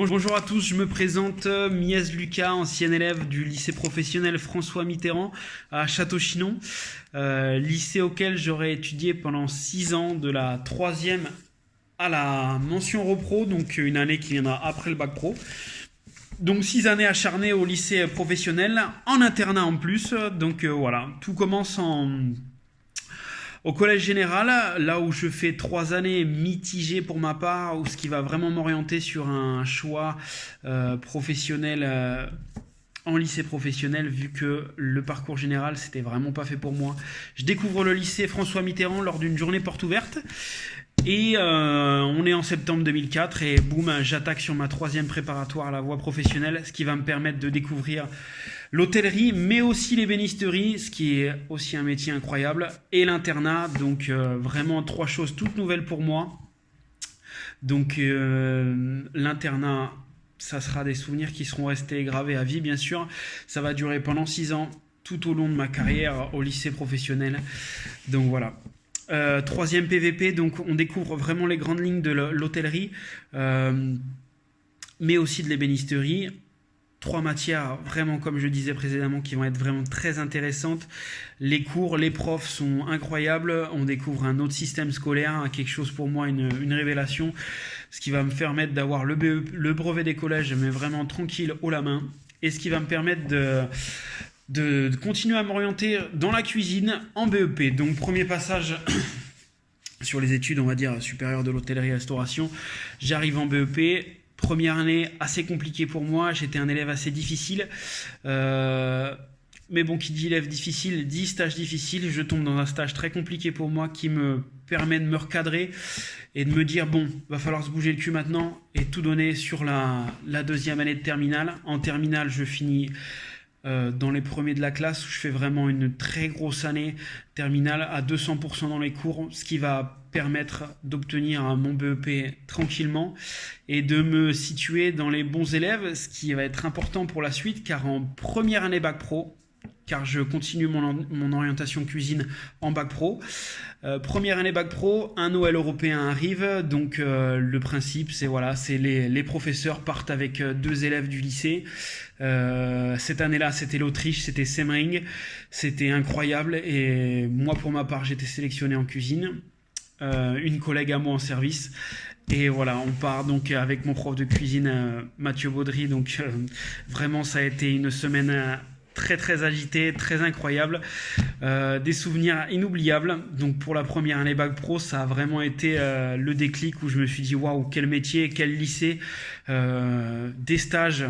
Bonjour à tous, je me présente Mies Lucas, ancien élève du lycée professionnel François Mitterrand à Château-Chinon, lycée auquel j'aurais étudié pendant 6 ans, de la 3e à la mention repro, donc une année qui viendra après le bac pro. Donc 6 années acharnées au lycée professionnel, en internat en plus, donc voilà, tout commence au collège général, là où je fais 3 années mitigées pour ma part, où ce qui va vraiment m'orienter sur un choix professionnel en lycée professionnel, vu que le parcours général, c'était vraiment pas fait pour moi. Je découvre le lycée François Mitterrand lors d'une journée porte ouverte. Et on est en septembre 2004 et boum, j'attaque sur ma 3e préparatoire à la voie professionnelle, ce qui va me permettre de découvrir l'hôtellerie, mais aussi l'ébénisterie, ce qui est aussi un métier incroyable, et l'internat, donc vraiment 3 choses toutes nouvelles pour moi. Donc l'internat, ça sera des souvenirs qui seront restés gravés à vie, bien sûr. Ça va durer pendant 6 ans, tout au long de ma carrière au lycée professionnel. Donc voilà. 3e PVP, donc on découvre vraiment les grandes lignes de l'hôtellerie, mais aussi de l'ébénisterie. 3 matières, vraiment comme je disais précédemment, qui vont être vraiment très intéressantes. Les cours, les profs sont incroyables. On découvre un autre système scolaire, quelque chose pour moi, une révélation. Ce qui va me permettre d'avoir le brevet des collèges, mais vraiment tranquille, haut la main. Et ce qui va me permettre de continuer à m'orienter dans la cuisine en BEP. Donc premier passage sur les études, on va dire, supérieures de l'hôtellerie-restauration. J'arrive en BEP. Première année assez compliquée pour moi, j'étais un élève assez difficile. Mais bon, qui dit élève difficile, dit stage difficile. Je tombe dans un stage très compliqué pour moi qui me permet de me recadrer et de me dire, bon, va falloir se bouger le cul maintenant et tout donner sur la 2e année de terminale. En terminale, je finis dans les premiers de la classe, où je fais vraiment une très grosse année terminale à 200% dans les cours, ce qui va permettre d'obtenir mon BEP tranquillement et de me situer dans les bons élèves, ce qui va être important pour la suite, car en première année bac pro, car je continue mon orientation cuisine en bac pro. Première année bac pro, un Noël européen arrive, donc le principe c'est voilà, c'est les professeurs partent avec 2 élèves du lycée. Cette année-là, c'était l'Autriche, c'était Semmering, c'était incroyable et moi pour ma part, j'étais sélectionné en cuisine. Une collègue à moi en service. Et voilà, on part donc avec mon prof de cuisine, Mathieu Baudry. Donc vraiment, ça a été une semaine très très agitée, très incroyable. Des souvenirs inoubliables. Donc pour la première année bac pro, ça a vraiment été le déclic où je me suis dit waouh, quel métier, quel lycée, des stages.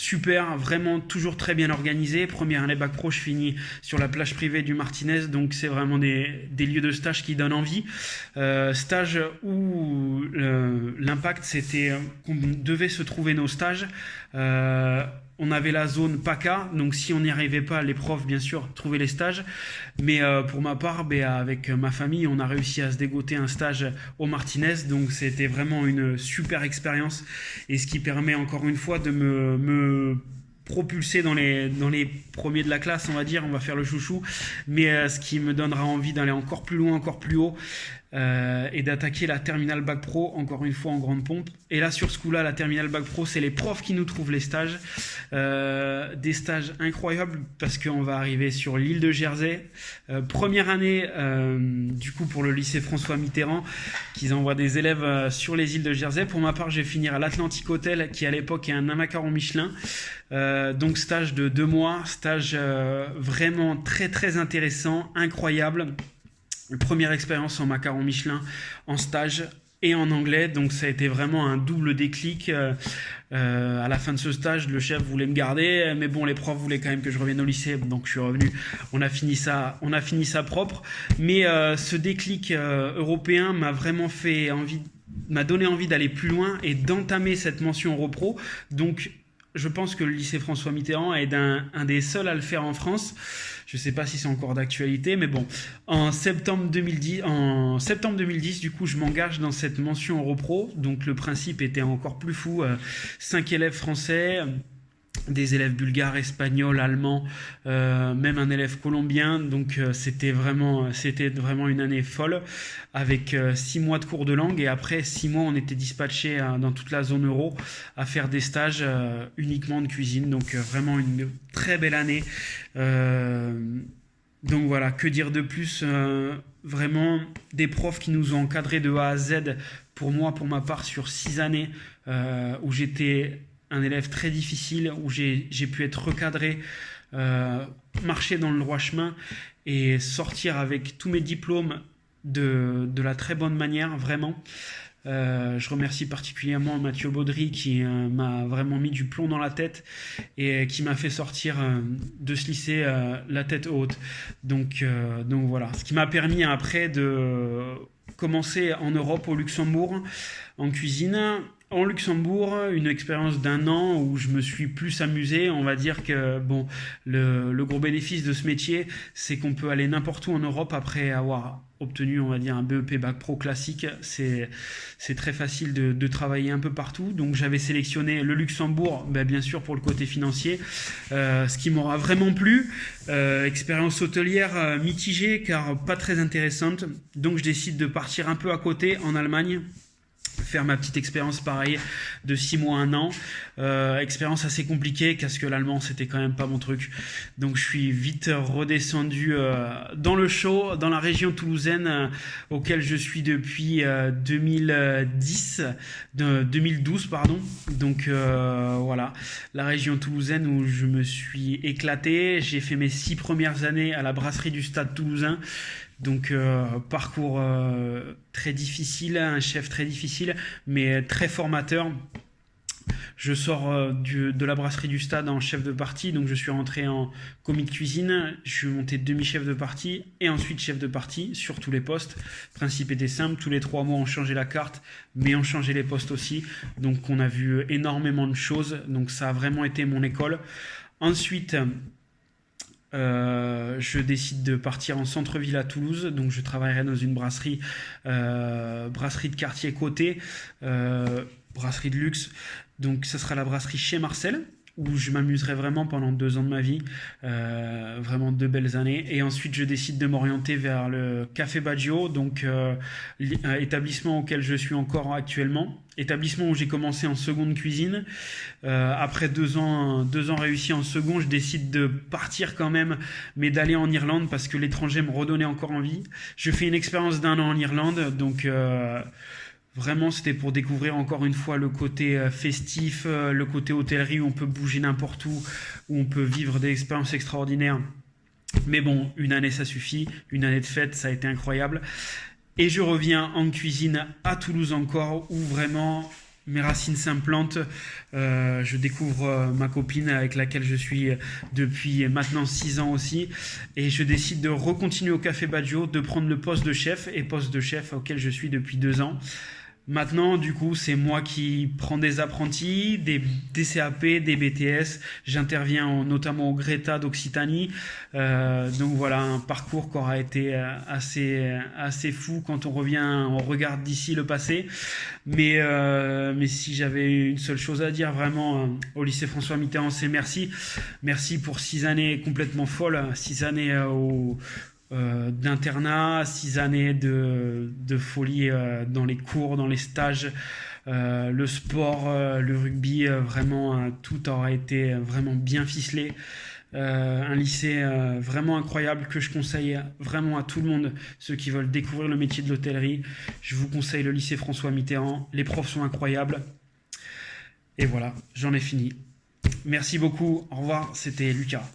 Super, vraiment toujours très bien organisé. Première année bac pro, je finis sur la plage privée du Martinez, donc c'est vraiment des lieux de stage qui donnent envie. Stage où l'impact c'était qu'on devait se trouver nos stages. On avait la zone PACA, donc si on n'y arrivait pas, les profs bien sûr trouvaient les stages. Mais pour ma part, avec ma famille, on a réussi à se dégoter un stage au Martinez, donc c'était vraiment une super expérience et ce qui permet encore une fois de me propulser dans les premiers de la classe, on va dire, on va faire le chouchou, mais ce qui me donnera envie d'aller encore plus loin, encore plus haut. Et d'attaquer la terminale bac pro encore une fois en grande pompe. Et là sur ce coup là, la terminale bac pro, c'est les profs qui nous trouvent les stages, des stages incroyables parce qu'on va arriver sur l'île de Jersey, première année du coup pour le lycée François Mitterrand, qu'ils envoient des élèves sur les îles de Jersey. Pour ma part, je vais finir à l'Atlantic Hotel, qui à l'époque est un macaron Michelin. Donc stage de 2 mois, stage vraiment très très intéressant, incroyable. Première expérience en macaron Michelin en stage et en anglais, donc ça a été vraiment un double déclic. À la fin de ce stage, le chef voulait me garder, mais bon, les profs voulaient quand même que je revienne au lycée, donc je suis revenu. On a fini ça propre. Mais ce déclic européen m'a vraiment m'a donné envie d'aller plus loin et d'entamer cette mention Europro. Donc je pense que le lycée François Mitterrand est un des seuls à le faire en France. Je ne sais pas si c'est encore d'actualité, mais bon. En septembre 2010, du coup, je m'engage dans cette mention Europro. Donc le principe était encore plus fou. 5 élèves français, des élèves bulgares, espagnols, allemands, même un élève colombien. Donc c'était vraiment une année folle avec 6 mois de cours de langue et après 6 mois on était dispatché dans toute la zone euro à faire des stages uniquement de cuisine. Donc vraiment une très belle année. Donc voilà, que dire de plus. Vraiment des profs qui nous ont encadrés de A à Z pour moi, pour ma part, sur 6 années où j'étais un élève très difficile, où j'ai pu être recadré, marcher dans le droit chemin et sortir avec tous mes diplômes de la très bonne manière, vraiment. Je remercie particulièrement Mathieu Baudry qui m'a vraiment mis du plomb dans la tête et qui m'a fait sortir de ce lycée la tête haute. Donc voilà, ce qui m'a permis après de commencer en Europe, au Luxembourg, en cuisine. En Luxembourg, une expérience d'1 an où je me suis plus amusé. On va dire que bon, le gros bénéfice de ce métier, c'est qu'on peut aller n'importe où en Europe après avoir obtenu, on va dire, un BEP Bac Pro classique. C'est très facile de travailler un peu partout. Donc j'avais sélectionné le Luxembourg, bien sûr pour le côté financier, ce qui m'aura vraiment plu. Expérience hôtelière mitigée car pas très intéressante. Donc je décide de partir un peu à côté en Allemagne, faire ma petite expérience pareil de 6 mois, 1 an. Expérience assez compliquée parce que l'allemand c'était quand même pas mon truc. Donc je suis vite redescendu dans le chaud, dans la région toulousaine auquel je suis depuis 2012 pardon. Donc voilà, la région toulousaine où je me suis éclaté. J'ai fait mes 6 premières années à la brasserie du Stade Toulousain. Donc parcours très difficile, un chef très difficile, mais très formateur. Je sors de la brasserie du Stade en chef de partie, donc je suis rentré en commis de cuisine, je suis monté demi-chef de partie et ensuite chef de partie sur tous les postes. Le principe était simple, tous les 3 mois on changeait la carte, mais on changeait les postes aussi. Donc on a vu énormément de choses, donc ça a vraiment été mon école. Ensuite, je décide de partir en centre-ville à Toulouse, donc je travaillerai dans une brasserie de quartier côté, brasserie de luxe, donc ça sera la brasserie chez Marcel où je m'amuserai vraiment pendant 2 ans de ma vie, vraiment 2 belles années. Et ensuite, je décide de m'orienter vers le Café Baggio, donc établissement auquel je suis encore actuellement. Établissement où j'ai commencé en seconde cuisine. Après 2 ans réussis en second, je décide de partir quand même, mais d'aller en Irlande parce que l'étranger me redonnait encore envie. Je fais une expérience d'1 an en Irlande, donc vraiment, c'était pour découvrir encore une fois le côté festif, le côté hôtellerie où on peut bouger n'importe où on peut vivre des expériences extraordinaires. Mais bon, une année ça suffit, une année de fête, ça a été incroyable. Et je reviens en cuisine à Toulouse encore, où vraiment mes racines s'implantent. Je découvre ma copine avec laquelle je suis depuis maintenant 6 ans aussi. Et je décide de recontinuer au Café Baggio, de prendre le poste de chef, et poste de chef auquel je suis depuis 2 ans. Maintenant, du coup, c'est moi qui prends des apprentis, des CAP, des BTS. J'interviens notamment au Greta d'Occitanie. Donc voilà, un parcours qui aura été assez fou quand on revient, on regarde d'ici le passé. Mais si j'avais une seule chose à dire vraiment au lycée François Mitterrand, c'est merci. Merci pour 6 années complètement folles, 6 années d'internat, 6 années de folie dans les cours, dans les stages, le sport, le rugby, vraiment tout aura été vraiment bien ficelé. Un lycée vraiment incroyable que je conseille vraiment à tout le monde, ceux qui veulent découvrir le métier de l'hôtellerie. Je vous conseille le lycée François Mitterrand, les profs sont incroyables. Et voilà, j'en ai fini. Merci beaucoup, au revoir, c'était Lucas.